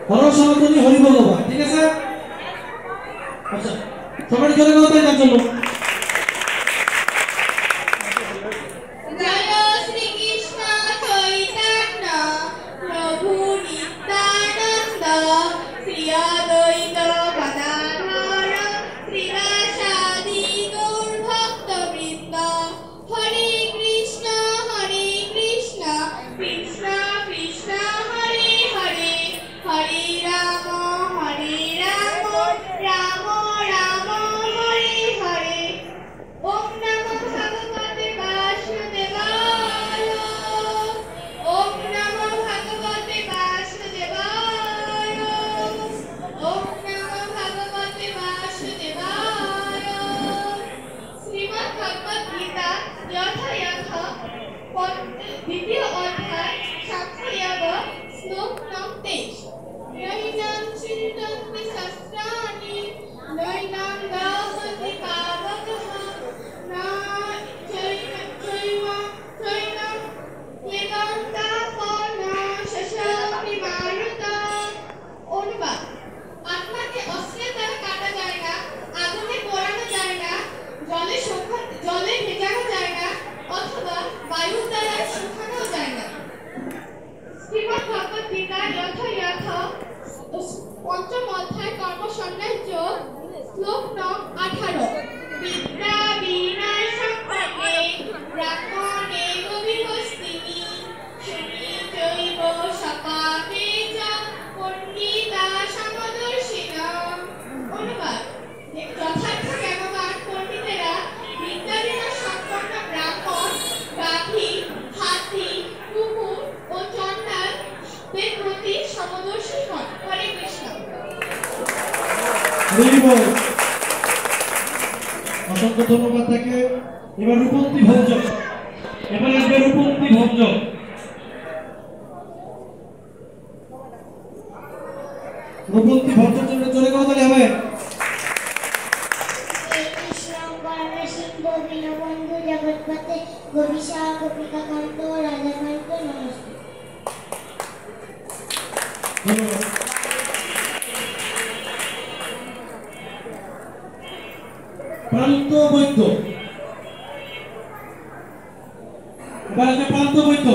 হর সনাতনী হরি বল ভাই, ঠিক আছে? আচ্ছা, সবাই জোরে কথা বলতে গান চলো। দ্বিতীয় অধ্যায় সাক্ষায়াব শ্লোক নং 23 নৈনাম চিন্তন্তি শাস্ত্রাণি নৈনাম গাহতি পাবকঃ না চৈনম য়েদান্তাপন শশাপি মারুতা। অনুবাদ: আত্মাকে অস্ত্রের দ্বারা কাটা যায় না, আগুনে পোড়ানো যায় না, জলে ভেজানো যায় না, অথবা বায়ুর দ্বারা শুকানো যায় না। শ্রীমদ্ ভগবদ গীতা যথাযথ পঞ্চম অধ্যায় কর্মসন্ন্যাস যোগ শ্লোক নং 18 বিদ্যা বিনয় সম্পর্কে ব্রাহ্মণে গবিহস্তিনি শুনি জৈব সপাপে চ পণ্ডিতা সমদর্শিনা। অনুবাদ: যথার্থ জ্ঞানবান পণ্ডিতেরা বিদ্যা বিনয় সম্পন্ন ব্রাহ্মণ, গাভী, হাতি, কুকুর ও চণ্ডালদের প্রতি সমদর্শী হন। হরে কৃষ্ণ। অসংখ্য ধন্যবাদ তাকে। এবার রূপন্তী ভঞ্জ, এবার আসবে রূপন্তী ভঞ্জ। রূপন্তী ভঞ্জের জন্য জোরে কথা বলতে হবে। দীনবন্ধু জগৎপতে গোপীশা গোপিকা কান্ত রাধাকান্ত নমস্তে। প্রান্ত বৈদ্য, এবার প্রান্ত বৈদ্য।